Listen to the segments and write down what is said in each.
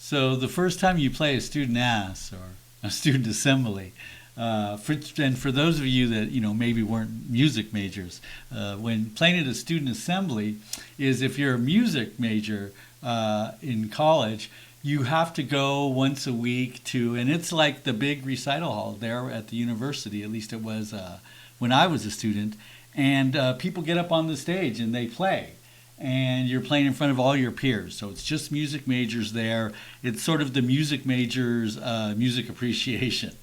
So the first time you play a student ass or a student assembly, and for those of you that maybe weren't music majors, when playing at a student assembly, is if you're a music major in college, you have to go once a week to, and it's like the big recital hall there at the university. At least it was when I was a student, and people get up on the stage and they play. And you're playing in front of all your peers. So it's just music majors there. It's sort of the music majors' music appreciation.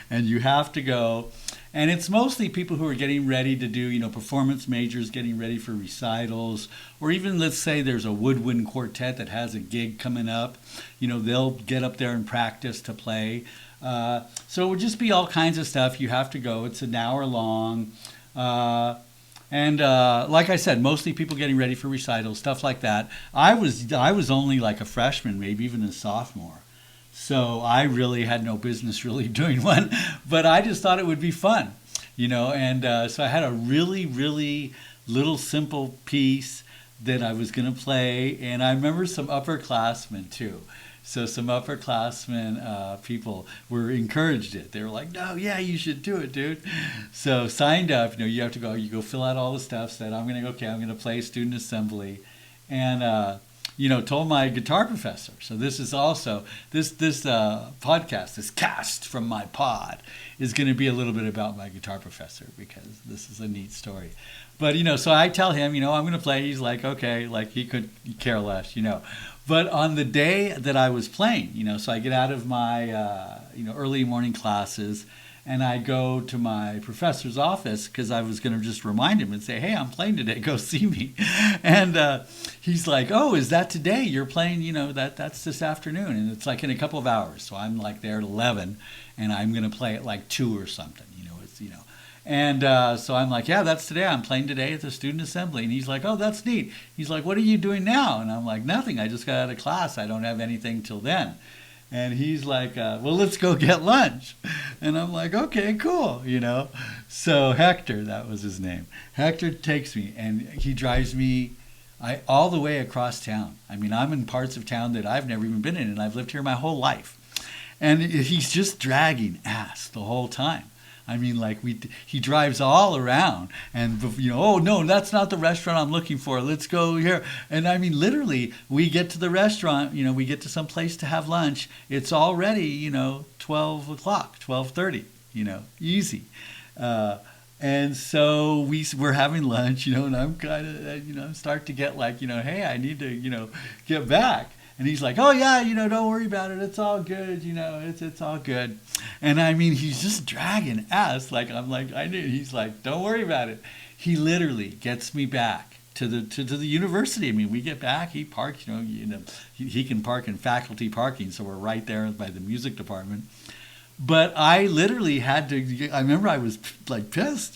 And you have to go. And it's mostly people who are getting ready to do, performance majors, getting ready for recitals. Or even, let's say there's a woodwind quartet that has a gig coming up. They'll get up there and practice to play. So it would just be all kinds of stuff. You have to go. It's an hour long. And like I said, mostly people getting ready for recitals, stuff like that. I was only like a freshman, maybe even a sophomore. So I really had no business really doing one, but I just thought it would be fun, and so I had a really, really little simple piece that I was going to play, and I remember some upperclassmen too. So some upperclassmen people were encouraged it. They were like, "No, yeah, you should do it, dude." So signed up. You have to go. You go fill out all the stuff. Said, I'm going to play student assembly, and told my guitar professor. So this is also this podcast, this cast from my pod, is going to be a little bit about my guitar professor because this is a neat story. But so I tell him, I'm going to play. He's like, okay, like he could care less, But on the day that I was playing, so I get out of my early morning classes, and I go to my professor's office because I was going to just remind him and say, hey, I'm playing today. Go see me. And he's like, oh, is that today? You're playing, that's this afternoon. And it's like in a couple of hours. So I'm like there at 11, and I'm going to play at like 2 or something. And so I'm like, yeah, that's today. I'm playing today at the student assembly. And he's like, oh, that's neat. He's like, what are you doing now? And I'm like, nothing. I just got out of class. I don't have anything till then. And he's like, well, let's go get lunch. And I'm like, okay, cool, So Hector, that was his name. Hector takes me, and he drives me all the way across town. I mean, I'm in parts of town that I've never even been in, and I've lived here my whole life. And he's just dragging ass the whole time. I mean, like he drives all around, and oh no, that's not the restaurant I'm looking for. Let's go here. And I mean, literally, we get to the restaurant. We get to some place to have lunch. It's already 12 o'clock, 12:30. Easy. And so we're having lunch. And I'm kind of start to get like hey, I need to get back. And he's like, oh, yeah, don't worry about it. It's all good. It's all good. And I mean, he's just dragging ass. Like, I'm like, I knew. He's like, don't worry about it. He literally gets me back to the university. I mean, we get back. He parks, he can park in faculty parking. So we're right there by the music department. But I literally had to, I remember I was like pissed,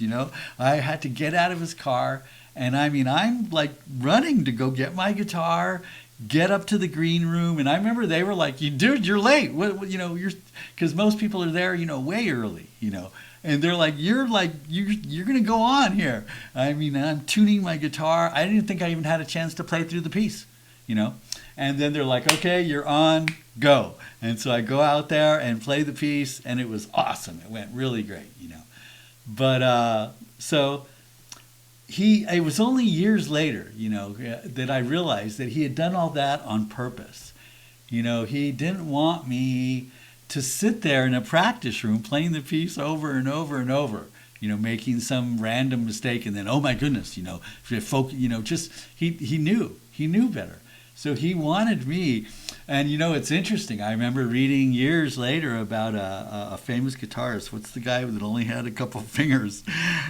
I had to get out of his car. And I mean, I'm like running to go get my guitar, get up to the green room. And I remember they were like, dude, you're late. You're, because most people are there, way early, and they're like, you're going to go on here. I mean, I'm tuning my guitar. I didn't think I even had a chance to play through the piece, and then they're like, okay, you're on, go. And so I go out there and play the piece, and it was awesome. It went really great, but, so it was only years later, that I realized that he had done all that on purpose. He didn't want me to sit there in a practice room playing the piece over and over and over, making some random mistake, and then, oh my goodness, he knew better. So he wanted me. And it's interesting. I remember reading years later about a famous guitarist. What's the guy that only had a couple fingers?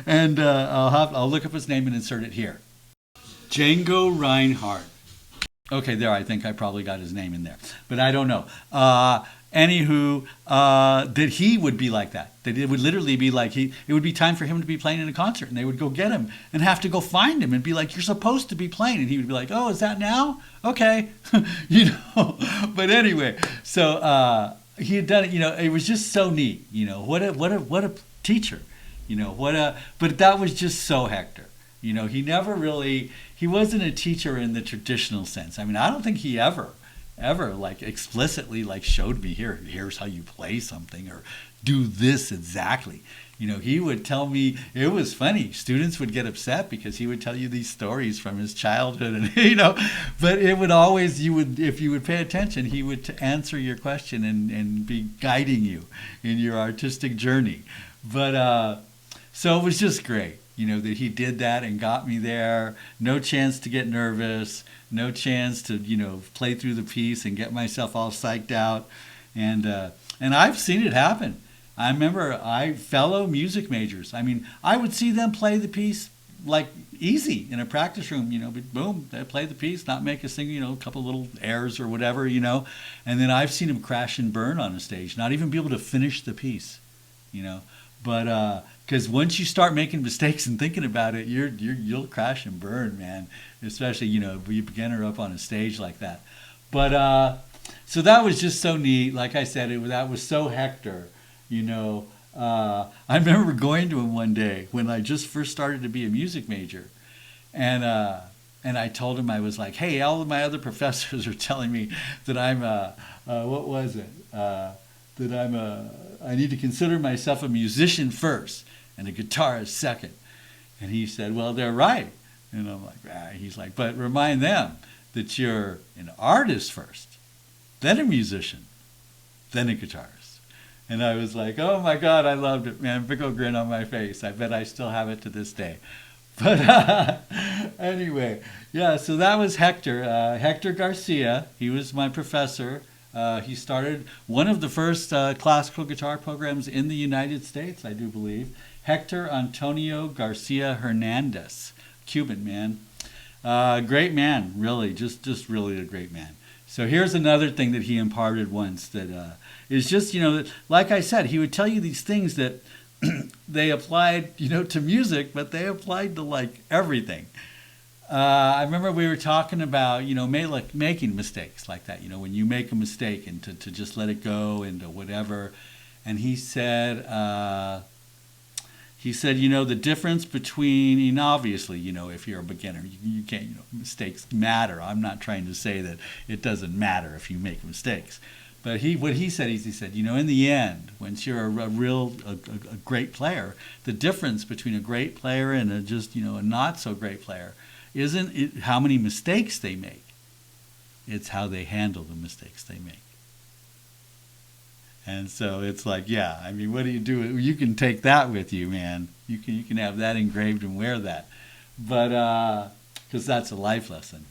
And I'll look up his name and insert it here. Django Reinhardt. Okay, there. I think I probably got his name in there, but I don't know. Anywho, that he would be like that. That it would literally be like it would be time for him to be playing in a concert, and they would go get him and have to go find him and be like, "You're supposed to be playing," and he would be like, "Oh, is that now? Okay," But anyway, so he had done it. It was just so neat. What a teacher. But that was just so Hector. He never really. He wasn't a teacher in the traditional sense. I mean, I don't think he ever ever like explicitly like showed me, here's how you play something, or do this exactly. He would tell me, it was funny. Students would get upset because he would tell you these stories from his childhood, and but it would always, if you would pay attention, he would answer your question and be guiding you in your artistic journey. But so it was just great, that he did that and got me there. No chance to get nervous, no chance to, play through the piece and get myself all psyched out. And I've seen it happen. I remember fellow music majors, I would see them play the piece like easy in a practice room, but boom, they play the piece, not make a single, a couple little errors or whatever, and then I've seen them crash and burn on a stage, not even be able to finish the piece, but because once you start making mistakes and thinking about it, you'll crash and burn, man, especially, be a beginner up on a stage like that. But so that was just so neat. Like I said, that was so Hector. I remember going to him one day when I just first started to be a music major, and I told him, I was like, hey, all of my other professors are telling me that I'm what was it? That I need to consider myself a musician first and a guitarist second. And he said, well, they're right. And I'm like, he's like, but remind them that you're an artist first, then a musician, then a guitarist. And I was like, oh my God, I loved it, man. Big old grin on my face. I bet I still have it to this day. But anyway, yeah, so that was Hector. Hector Garcia. He was my professor. He started one of the first classical guitar programs in the United States, I do believe. Hector Antonio Garcia Hernandez. Cuban, man. Great man, really. Just really a great man. So here's another thing that he imparted once that is just, like I said, he would tell you these things that they applied, to music, but they applied to like everything. I remember we were talking about, making mistakes like that, when you make a mistake and to just let it go and whatever. And he said, the difference between, and obviously, if you're a beginner, you can't, mistakes matter. I'm not trying to say that it doesn't matter if you make mistakes. But what he said, in the end, once you're a great player, the difference between a great player and a not so great player isn't it how many mistakes they make. It's how they handle the mistakes they make. And so it's like, yeah, what do? You can take that with you, man. You can have that engraved and wear that. But, because that's a life lesson.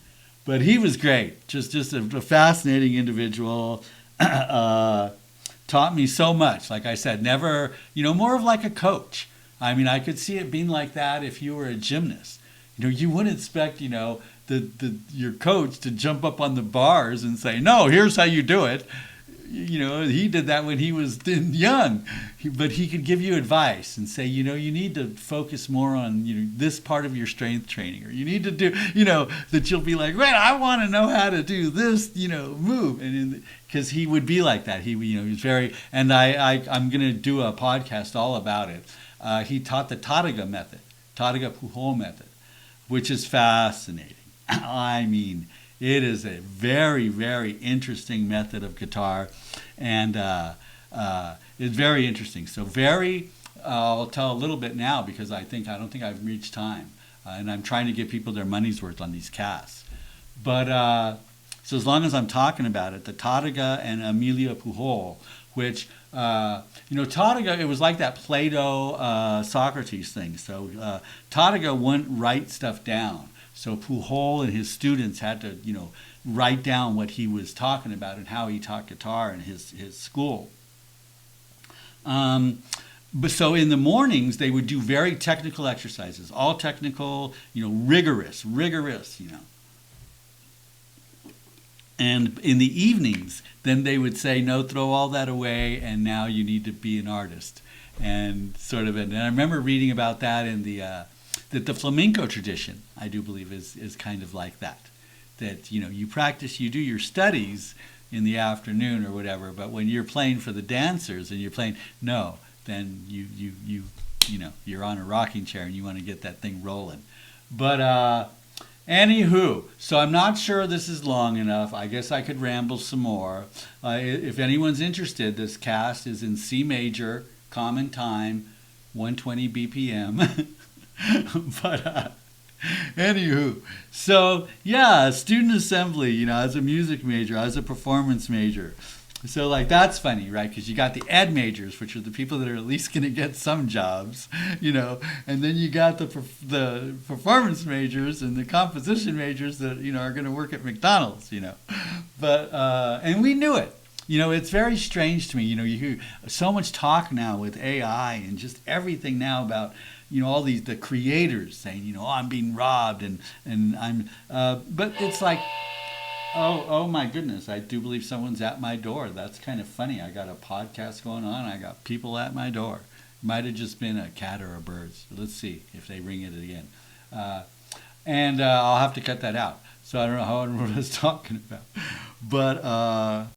But he was great. Just a fascinating individual. Taught me so much. Like I said, never, more of like a coach. I could see it being like that if you were a gymnast. You wouldn't expect, your coach to jump up on the bars and say, no, here's how you do it. He did that when he was young, but he could give you advice and say, you need to focus more on, this part of your strength training, or you need to do, that you'll be like, wait, I want to know how to do this, move. And because he would be like that. He was very, and I'm going to do a podcast all about it. He taught the Tataga method, Tataga Pujol method, which is fascinating. It is a very, very interesting method of guitar, and it's very interesting. So I'll tell a little bit now because I don't think I've reached time, and I'm trying to give people their money's worth on these casts. But so as long as I'm talking about it, the Tataga and Emilia Pujol, which Tataga, it was like that Plato Socrates thing. So Tataga wouldn't write stuff down. So Pujol and his students had to, write down what he was talking about and how he taught guitar in his school. But so in the mornings, they would do very technical exercises, all technical, rigorous. And in the evenings, then they would say, no, throw all that away, and now you need to be an artist. And sort of, and I remember reading about that in that the flamenco tradition, I do believe, is kind of like that. That, you practice, you do your studies in the afternoon or whatever, but when you're playing for the dancers and you're playing, no, then you're on a rocking chair and you want to get that thing rolling. But Anywho, so I'm not sure this is long enough. I guess I could ramble some more. If anyone's interested, this cast is in C major, common time, 120 BPM. but anywho, so yeah, student assembly, as a music major, as a performance major. So like that's funny, right? Because you got the ed majors, which are the people that are at least going to get some jobs, and then you got the performance majors and the composition majors that are going to work at McDonald's. But and we knew it. It's very strange to me. You hear so much talk now with AI and just everything now about all the creators saying oh, I'm being robbed and I'm but it's like. Oh my goodness, I do believe someone's at my door. That's kind of funny. I got a podcast going on. I got people at my door. Might have just been a cat or a bird. So let's see if they ring it again. And I'll have to cut that out. So I don't know what I was talking about. But,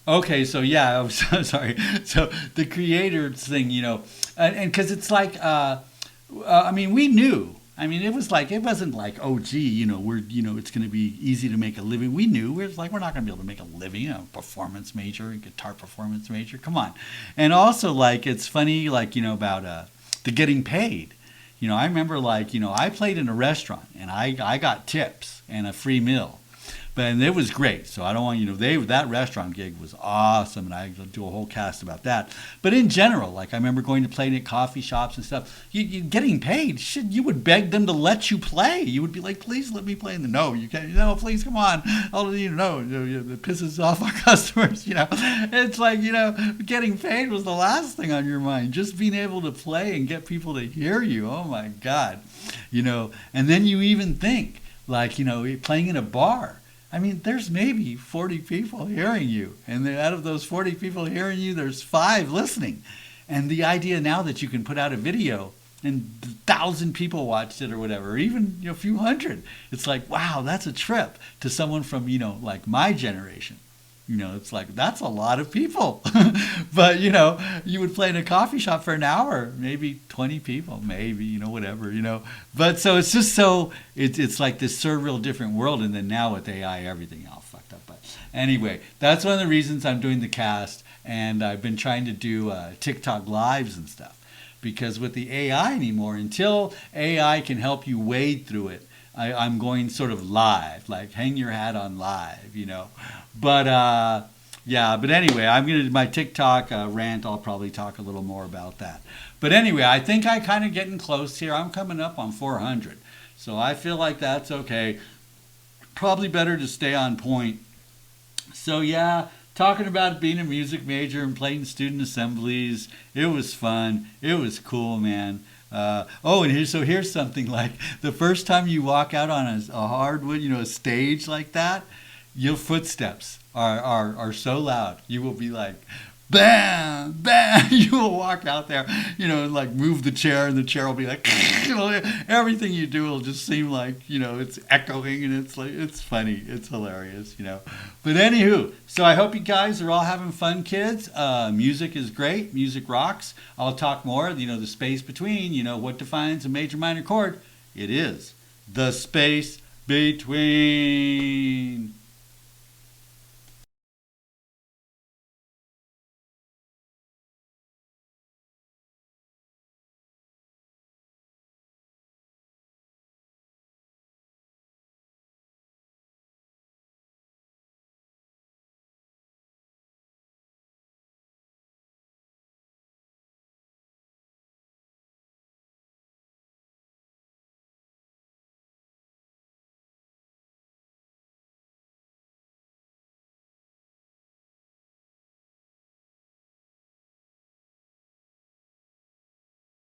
okay, so yeah, I'm so sorry. So the creators thing, and because it's like, I mean, we knew. I mean, it wasn't like, oh, gee, it's going to be easy to make a living. We knew we're not going to be able to make a living. Performance major, guitar performance major. Come on. And also, like, it's funny, like, about the getting paid. I remember, like, I played in a restaurant and I got tips and a free meal. And it was great. So I don't want that restaurant gig was awesome, and I do a whole cast about that. But in general, like I remember going to play at coffee shops and stuff. You getting paid, shit. You would beg them to let you play. You would be like, please let me play. And no, you can't. No, please come on. No, it pisses off our customers. It's like getting paid was the last thing on your mind. Just being able to play and get people to hear you. Oh my God, And then you even think like playing in a bar. I mean, there's maybe 40 people hearing you. And out of those 40 people hearing you, there's 5 listening. And the idea now that you can put out a video and 1,000 people watched it or whatever, or even a few hundred. It's like, wow, that's a trip to someone from, like my generation. It's like, that's a lot of people. But, you would play in a coffee shop for an hour, maybe 20 people, maybe, whatever. But so it's just it's like this surreal different world. And then now with AI, everything all fucked up. But anyway, that's one of the reasons I'm doing the cast. And I've been trying to do TikTok lives and stuff. Because with the AI anymore, until AI can help you wade through it, I'm going sort of live, like hang your hat on live, But yeah, but anyway, I'm going to do my TikTok rant. I'll probably talk a little more about that. But anyway, I think I kind of getting close here. I'm coming up on 400. So I feel like that's okay. Probably better to stay on point. So yeah, talking about being a music major and playing student assemblies. It was fun. It was cool, man. And here's something like the first time you walk out on a hardwood, a stage like that, your footsteps are so loud. You will be like, bam, bam. You will walk out there, and like move the chair, and the chair will be like, everything you do will just seem like, it's echoing, and it's like, it's funny. It's hilarious, But anywho, so I hope you guys are all having fun, kids. Music is great. Music rocks. I'll talk more, the space between, what defines a major minor chord? It is the space between.